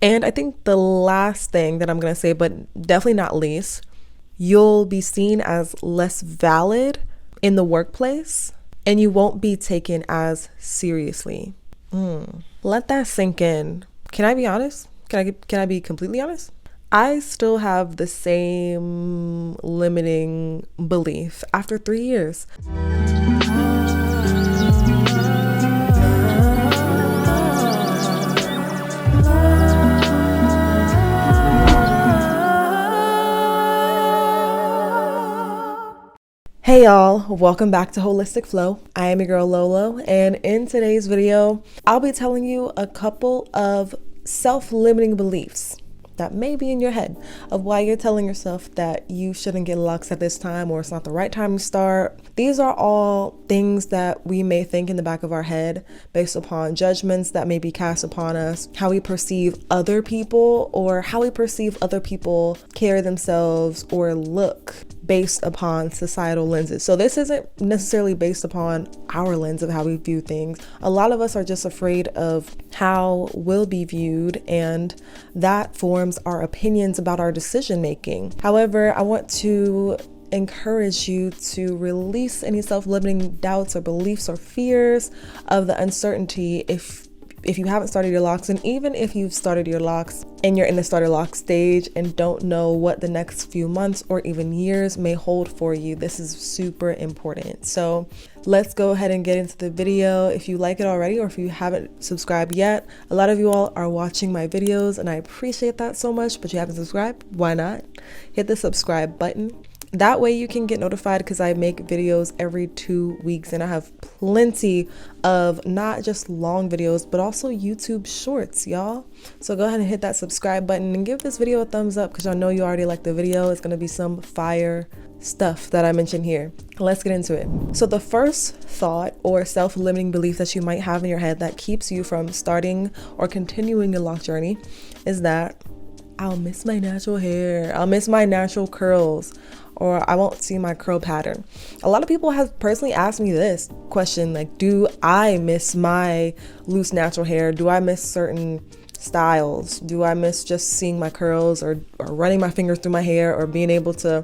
And I think the last thing that I'm going to say, but definitely not least, you'll be seen as less valid in the workplace and you won't be taken as seriously. Let that sink in. Can I be honest? Can I be completely honest? I still have the same limiting belief after 3 years. Hey y'all, welcome back to Holistic Flow. I am your girl Lolo, and in today's video, I'll be telling you a couple of self-limiting beliefs that may be in your head of why you're telling yourself that you shouldn't get locks at this time or it's not the right time to start. These are all things that we may think in the back of our head based upon judgments that may be cast upon us, how we perceive other people or how we perceive other people carry themselves or look based upon societal lenses. So this isn't necessarily based upon our lens of how we view things. A lot of us are just afraid of how we'll be viewed, and that forms our opinions about our decision making. However, I want to encourage you to release any self-limiting doubts or beliefs or fears of the uncertainty if you haven't started your locks, and even if you've started your locks and you're in the starter lock stage and don't know what the next few months or even years may hold for you, this is super important. So let's go ahead and get into the video. If you like it already or if you haven't subscribed yet, a lot of you all are watching my videos and I appreciate that so much, but you haven't subscribed, why not? Hit the subscribe button. That way you can get notified because I make videos every 2 weeks and I have plenty of not just long videos, but also YouTube shorts, y'all. So go ahead and hit that subscribe button and give this video a thumbs up because I know you already like the video. It's going to be some fire stuff that I mentioned here. Let's get into it. So the first thought or self-limiting belief that you might have in your head that keeps you from starting or continuing your lock journey is that I'll miss my natural hair. I'll miss my natural curls, or I won't see my curl pattern. A lot of people have personally asked me this question, like, do I miss my loose natural hair? Do I miss certain styles? Do I miss just seeing my curls or running my fingers through my hair or being able to,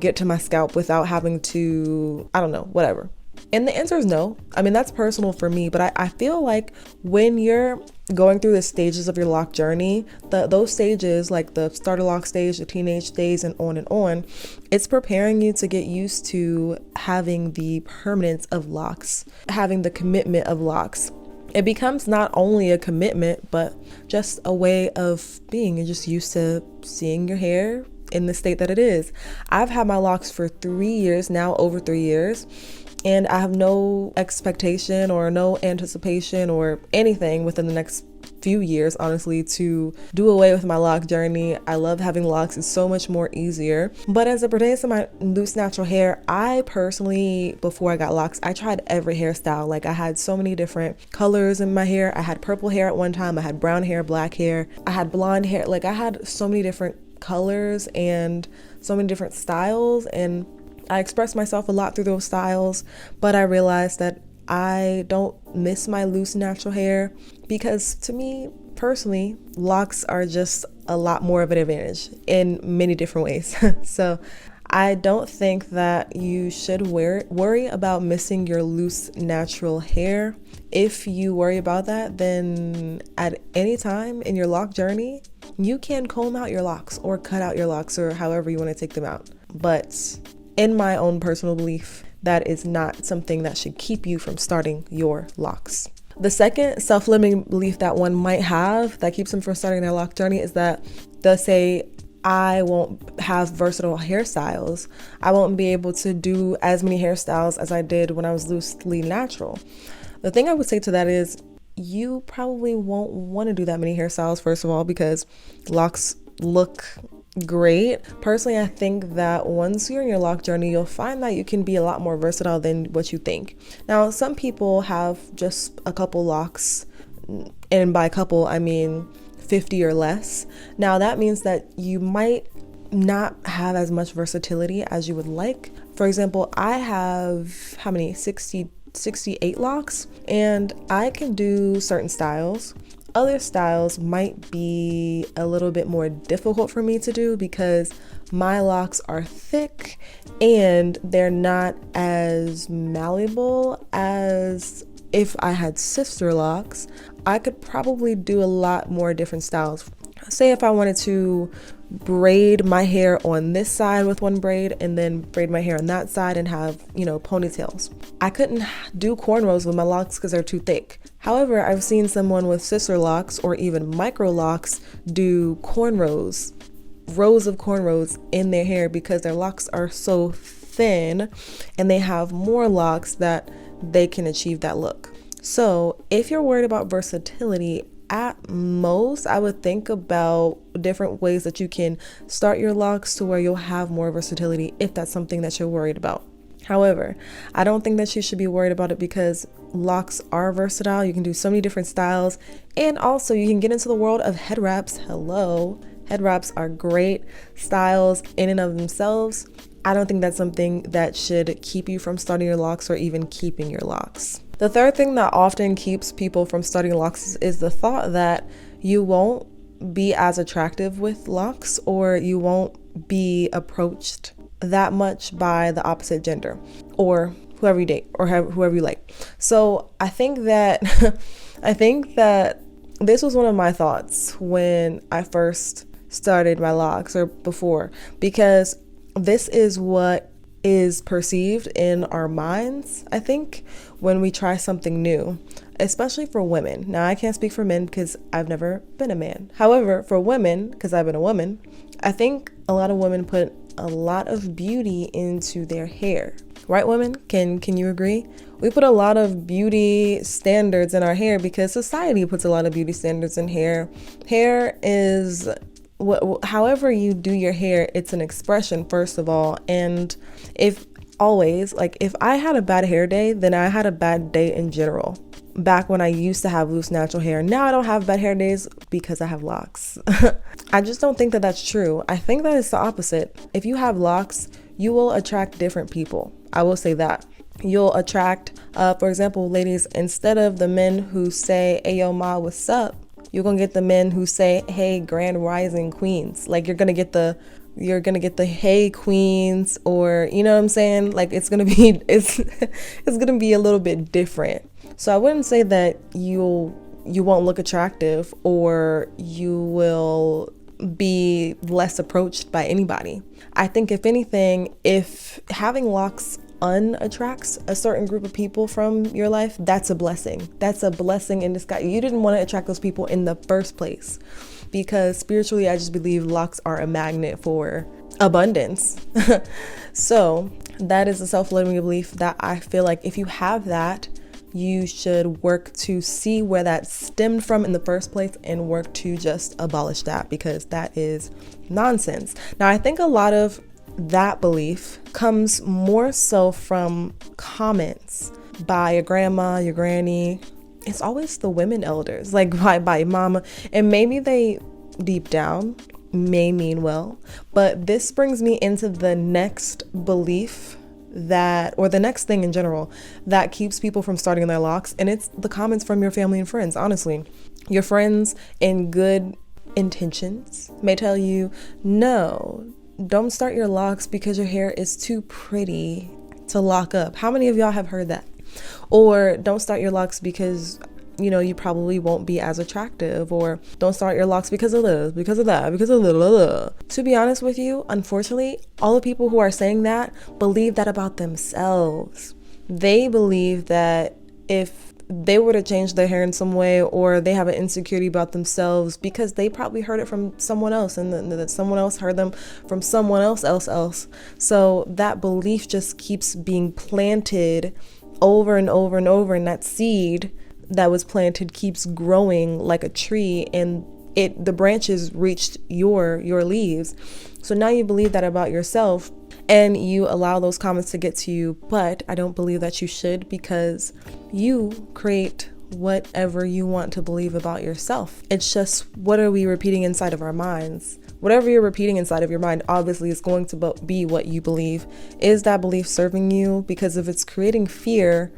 get to my scalp without having to, I don't know, whatever. And the answer is no. I mean, that's personal for me, but I feel like when you're going through the stages of your lock journey, those stages, like the starter lock stage, the teenage stage, and on, it's preparing you to get used to having the permanence of locks, having the commitment of locks. It becomes not only a commitment, but just a way of being. You're just used to seeing your hair in the state that it is. I've had my locks for 3 years now, over 3 years. And I have no expectation or no anticipation or anything within the next few years, honestly, to do away with my lock journey. I love having locks. It's so much more easier. But as it pertains to my loose natural hair, I personally, before I got locks, I tried every hairstyle. Like I had so many different colors in my hair. I had purple hair at one time. I had brown hair, black hair. I had blonde hair. Like I had so many different colors and so many different styles, and I expressed myself a lot through those styles, but I realized that I don't miss my loose natural hair because to me personally, locks are just a lot more of an advantage in many different ways. So I don't think that you should worry about missing your loose natural hair. If you worry about that, then at any time in your lock journey, you can comb out your locks or cut out your locks or however you want to take them out. But in my own personal belief, that is not something that should keep you from starting your locks. The second self-limiting belief that one might have that keeps them from starting their lock journey is that they'll say, I won't have versatile hairstyles. I won't be able to do as many hairstyles as I did when I was loosely natural. The thing I would say to that is you probably won't want to do that many hairstyles, first of all, because locks look great. Personally, I think that once you're in your lock journey, you'll find that you can be a lot more versatile than what you think. Now, some people have just a couple locks, and by couple, I mean 50 or less. Now, that means that you might not have as much versatility as you would like. For example, I have 68 locks, and I can do certain styles. other styles might be a little bit more difficult for me to do because my locks are thick and they're not as malleable as if I had sister locks. I could probably do a lot more different styles. Say if I wanted to braid my hair on this side with one braid and then braid my hair on that side and have, ponytails. I couldn't do cornrows with my locks because they're too thick. However, I've seen someone with sister locks or even micro locks do cornrows, rows of cornrows in their hair because their locks are so thin and they have more locks that they can achieve that look. So if you're worried about versatility, at most, I would think about different ways that you can start your locks to where you'll have more versatility if that's something that you're worried about. However, I don't think that you should be worried about it because locks are versatile. You can do so many different styles, and also you can get into the world of head wraps. Hello, head wraps are great styles in and of themselves. I don't think that's something that should keep you from starting your locks or even keeping your locks. The third thing that often keeps people from starting locks is the thought that you won't be as attractive with locks or you won't be approached that much by the opposite gender or whoever you date or whoever you like. So I think that this was one of my thoughts when I first started my locks or before, because this is what is perceived in our minds, I think, when we try something new, especially for women. Now, I can't speak for men because I've never been a man. However, for women, because I've been a woman, I think a lot of women put a lot of beauty into their hair. Right, women? Can you agree? We put a lot of beauty standards in our hair because society puts a lot of beauty standards in hair. Hair is however you do your hair, it's an expression, first of all. And if I had a bad hair day, then I had a bad day in general. Back when I used to have loose natural hair, now I don't have bad hair days because I have locks. I just don't think that that's true. I think that it's the opposite. If you have locks, you will attract different people. I will say that. You'll attract, for example, ladies, instead of the men who say, "Hey, yo, ma, what's up?" You're going to get the men who say, "Hey, grand rising queens." Like you're going to get the "Hey, queens," or you know what I'm saying? Like it's going to be a little bit different. So I wouldn't say that you won't look attractive or you will be less approached by anybody. I think if anything, if having locks unattracts a certain group of people from your life, that's a blessing. That's a blessing in disguise. You didn't want to attract those people in the first place because spiritually, I just believe locks are a magnet for abundance. So that is a self-limiting belief that I feel like if you have that, you should work to see where that stemmed from in the first place and work to just abolish that because that is nonsense. Now, I think a lot of that belief comes more so from comments by your grandma, your granny. It's always the women elders, like by mama, and maybe they deep down may mean well, but this brings me into the next belief or the next thing in general that keeps people from starting their locks, and it's the comments from your family and friends. Honestly, your friends in good intentions may tell you, "No, don't start your locks because your hair is too pretty to lock up." How many of y'all have heard that? Or don't start your locks because you probably won't be as attractive, or don't start your locks because of this, because of that, because of the. To be honest with you, unfortunately, all the people who are saying that believe that about themselves. They believe that if they were to change their hair in some way, or they have an insecurity about themselves because they probably heard it from someone else and that someone else heard them from someone else. So that belief just keeps being planted over and over and over, and that seed that was planted keeps growing like a tree, and the branches reached your leaves. So now you believe that about yourself and you allow those comments to get to you. But I don't believe that you should, because you create whatever you want to believe about yourself. It's just, what are we repeating inside of our minds? Whatever you're repeating inside of your mind obviously is going to be what you believe. Is that belief serving you? Because if it's creating fear,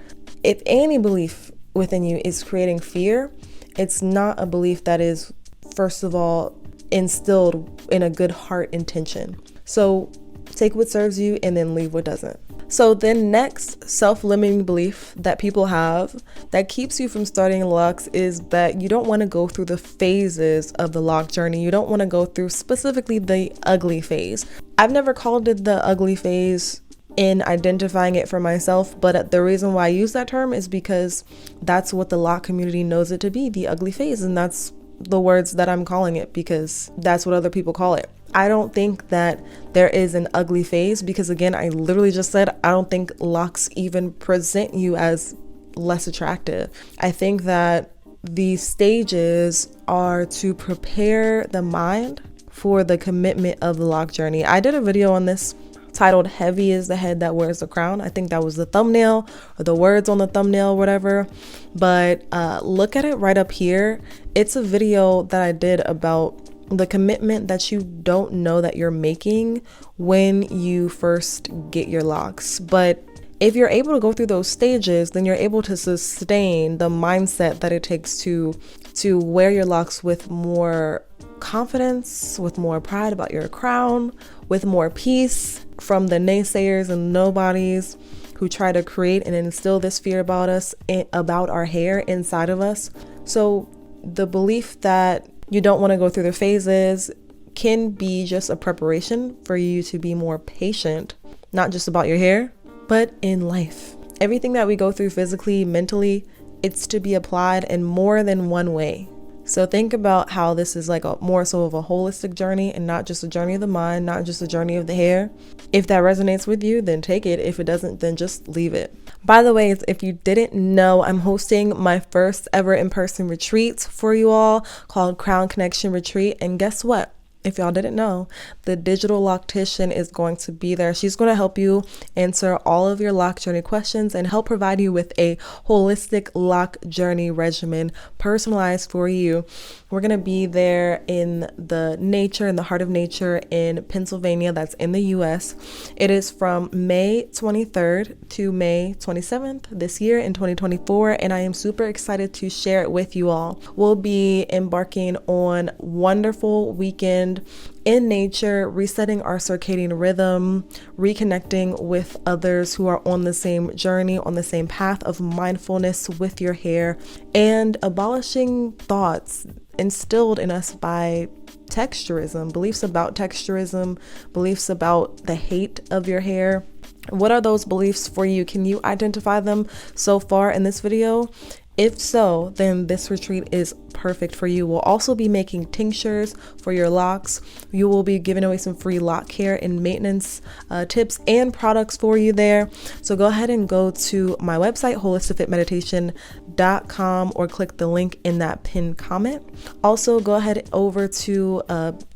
if any belief within you is creating fear, It's not a belief that is, first of all, instilled in a good heart intention. So take what serves you and then leave what doesn't. So then next self-limiting belief that people have that keeps you from starting Locs is that you don't want to go through the phases of the lock journey. You don't want to go through specifically the ugly phase. I've never called it the ugly phase in identifying it for myself, but the reason why I use that term is because that's what the lock community knows it to be, the ugly phase, and that's the words that I'm calling it because that's what other people call it. I don't think that there is an ugly phase because, again, I literally just said I don't think Locs even present you as less attractive. I think that these stages are to prepare the mind for the commitment of the lock journey. I did a video on this titled "Heavy is the Head That Wears the Crown." I think that was the thumbnail or the words on the thumbnail, whatever. But look at it right up here. It's a video that I did about the commitment that you don't know that you're making when you first get your locks. But if you're able to go through those stages, then you're able to sustain the mindset that it takes to wear your locks with more confidence, with more pride about your crown, with more peace from the naysayers and nobodies who try to create and instill this fear about us, about our hair inside of us. So the belief that you don't want to go through the phases can be just a preparation for you to be more patient, not just about your hair, but in life. Everything that we go through physically, mentally, it's to be applied in more than one way. So think about how this is like a more so of a holistic journey and not just a journey of the mind, not just a journey of the hair. If that resonates with you, then take it. If it doesn't, then just leave it. By the way, if you didn't know, I'm hosting my first ever in-person retreat for you all called Crown Connection Retreat. And guess what? If y'all didn't know, the digital loctician is going to be there. She's going to help you answer all of your lock journey questions and help provide you with a holistic lock journey regimen personalized for you. We're going to be there in the heart of nature in Pennsylvania. That's in the US. It is from May 23rd to May 27th this year in 2024. And I am super excited to share it with you all. We'll be embarking on wonderful weekend in nature, resetting our circadian rhythm, reconnecting with others who are on the same journey, on the same path of mindfulness with your hair, and abolishing thoughts instilled in us by texturism, beliefs about texturism, beliefs about the hate of your hair. What are those beliefs for you? Can you identify them so far in this video? If so, then this retreat is perfect for you. We'll also be making tinctures for your locks. You will be giving away some free lock care and maintenance tips and products for you there. So go ahead and go to my website, holisticfitmeditation.com, or click the link in that pinned comment. Also, go ahead over to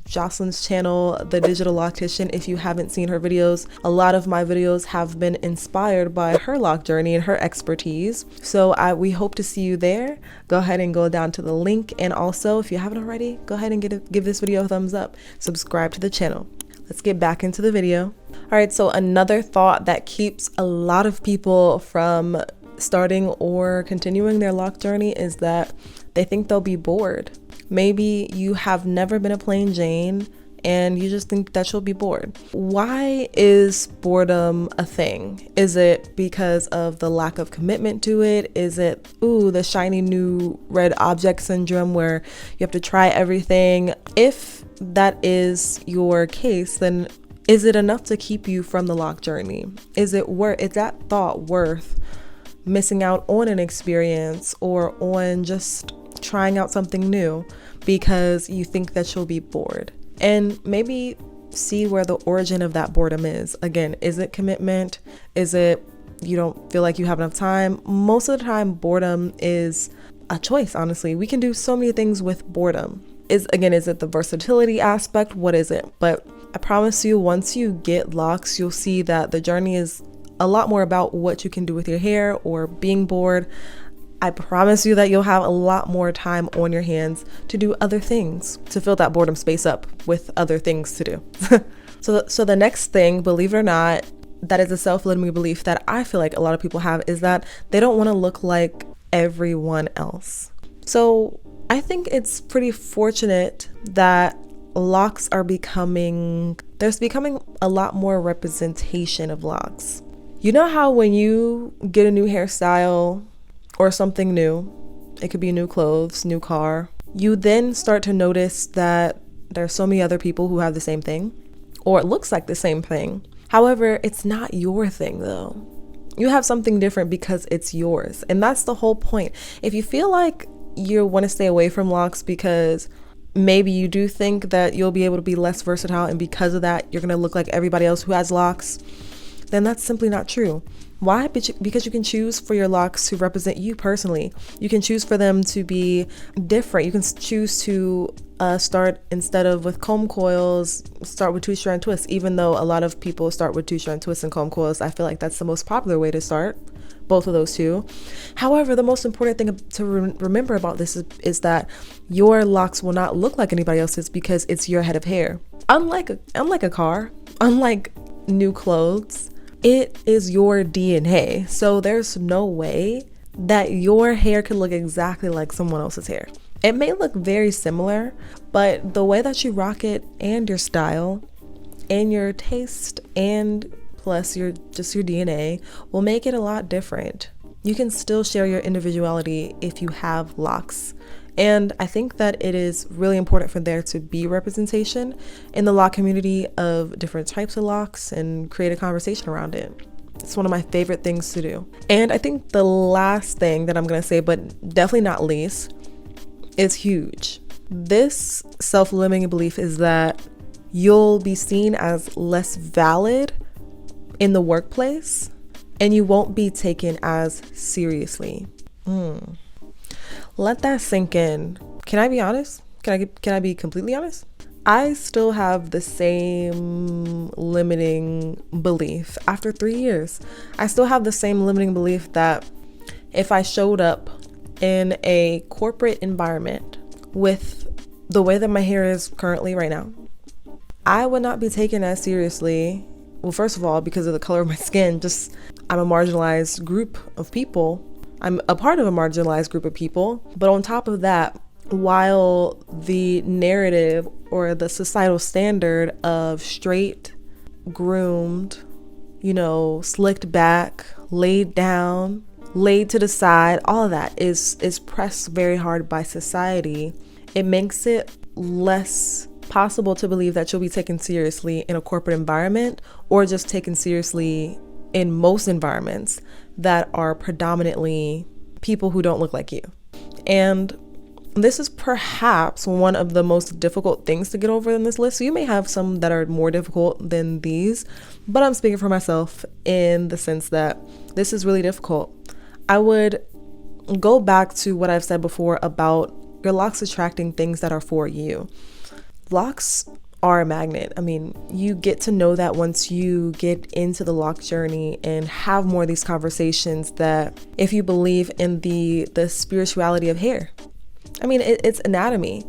Jocelyn's channel, The Digital Loctician. If you haven't seen her videos, a lot of my videos have been inspired by her lock journey and her expertise. So we hope to see you there. Go ahead and go down to the link. And also, if you haven't already, go ahead and give this video a thumbs up. Subscribe to the channel. Let's get back into the video. All right, so another thought that keeps a lot of people from starting or continuing their lock journey is that they think they'll be bored. Maybe you have never been a plain Jane and you just think that you'll be bored. Why is boredom a thing? Is it because of the lack of commitment to it? Is it, the shiny new red object syndrome where you have to try everything? If that is your case, then is it enough to keep you from the lock journey? Is that thought worth missing out on an experience or on just trying out something new because you think that you'll be bored? And maybe see where the origin of that boredom is. Again, is it commitment? Is it you don't feel like you have enough time? Most of the time, boredom is a choice, honestly. We can do so many things with boredom. Is it the versatility aspect? What is it? But I promise you, once you get locks, you'll see that the journey is a lot more about what you can do with your hair or being bored. I promise you that you'll have a lot more time on your hands to do other things, to fill that boredom space up with other things to do. So the next thing, believe it or not, that is a self-limiting belief that I feel like a lot of people have, is that they don't want to look like everyone else. So I think it's pretty fortunate that locks are there's becoming a lot more representation of locks. You know how when you get a new hairstyle or something new, it could be new clothes, new car, you then start to notice that there's so many other people who have the same thing, or it looks like the same thing. However, it's not your thing though. You have something different because it's yours. And that's the whole point. If you feel like you want to stay away from locks because maybe you do think that you'll be able to be less versatile, and because of that, you're going to look like everybody else who has locks, then that's simply not true. Why? Because you can choose for your locks to represent you personally. You can choose for them to be different. You can choose to start, instead of with comb coils, start with 2-strand twists. Even though a lot of people start with 2-strand twists and comb coils, I feel like that's the most popular way to start, both of those two. However, the most important thing to remember about this is that your locks will not look like anybody else's because it's your head of hair. Unlike a car, unlike new clothes, it is your DNA. So there's no way that your hair could look exactly like someone else's hair. It may look very similar, but the way that you rock it and your style and your taste and plus your DNA will make it a lot different. You can still share your individuality if you have locks. And I think that it is really important for there to be representation in the lock community of different types of locks and create a conversation around it. It's one of my favorite things to do. And I think the last thing that I'm going to say, but definitely not least, is huge. This self-limiting belief is that you'll be seen as less valid in the workplace and you won't be taken as seriously. Let that sink in. Can I be honest? Can I be completely honest? I still have the same limiting belief after 3 years. I still have the same limiting belief that if I showed up in a corporate environment with the way that my hair is currently right now, I would not be taken as seriously. Well, first of all, because of the color of my skin, I'm a marginalized group of people. I'm a part of a marginalized group of people. But on top of that, while the narrative or the societal standard of straight, groomed, slicked back, laid down, laid to the side, all of that is pressed very hard by society, it makes it less possible to believe that you'll be taken seriously in a corporate environment or just taken seriously in most environments that are predominantly people who don't look like you. And this is perhaps one of the most difficult things to get over in this list. So you may have some that are more difficult than these, but I'm speaking for myself in the sense that this is really difficult. I would go back to what I've said before about your locks attracting things that are for you. Locks are a magnet. I mean, you get to know that once you get into the lock journey and have more of these conversations, that if you believe in the spirituality of hair. I mean, it's anatomy.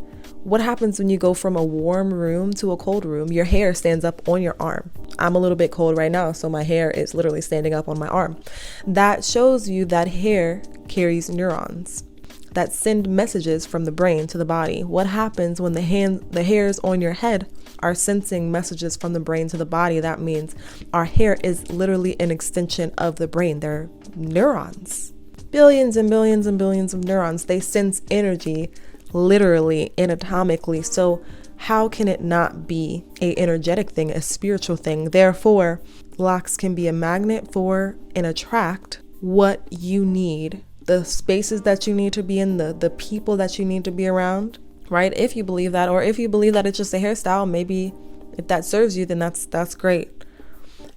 What happens when you go from a warm room to a cold room? Your hair stands up on your arm. I'm a little bit cold right now, so my hair is literally standing up on my arm. That shows you that hair carries neurons that send messages from the brain to the body. What happens when the hairs on your head are sensing messages from the brain to the body? That means our hair is literally an extension of the brain. They're neurons. Billions and billions and billions of neurons. They sense energy literally anatomically. So how can it not be an energetic thing, a spiritual thing? Therefore, locks can be a magnet for and attract what you need, the spaces that you need to be in, the people that you need to be around, right? If you believe that, or if you believe that it's just a hairstyle, maybe if that serves you, then that's great.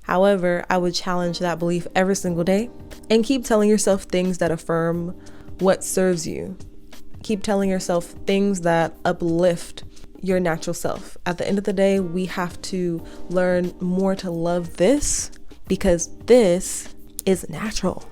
However, I would challenge that belief every single day and keep telling yourself things that affirm what serves you. Keep telling yourself things that uplift your natural self. At the end of the day, we have to learn more to love this because this is natural.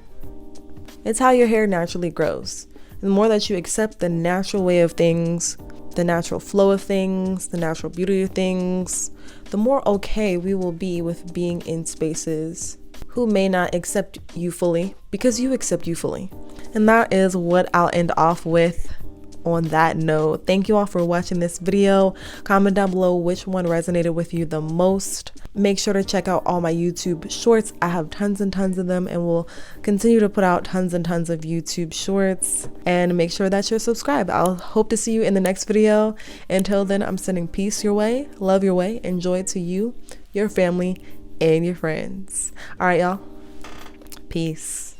It's how your hair naturally grows. The more that you accept the natural way of things, the natural flow of things, the natural beauty of things, the more okay we will be with being in spaces who may not accept you fully because you accept you fully. And that is what I'll end off with on that note, thank you all for watching this video. Comment down below which one resonated with you the most. Make sure to check out all my YouTube shorts. I have tons and tons of them, and will continue to put out tons and tons of YouTube shorts. And make sure that you're subscribed. I'll hope to see you in the next video. Until then, I'm sending peace your way, love your way, and joy to you, your family, and your friends. All right, y'all. Peace.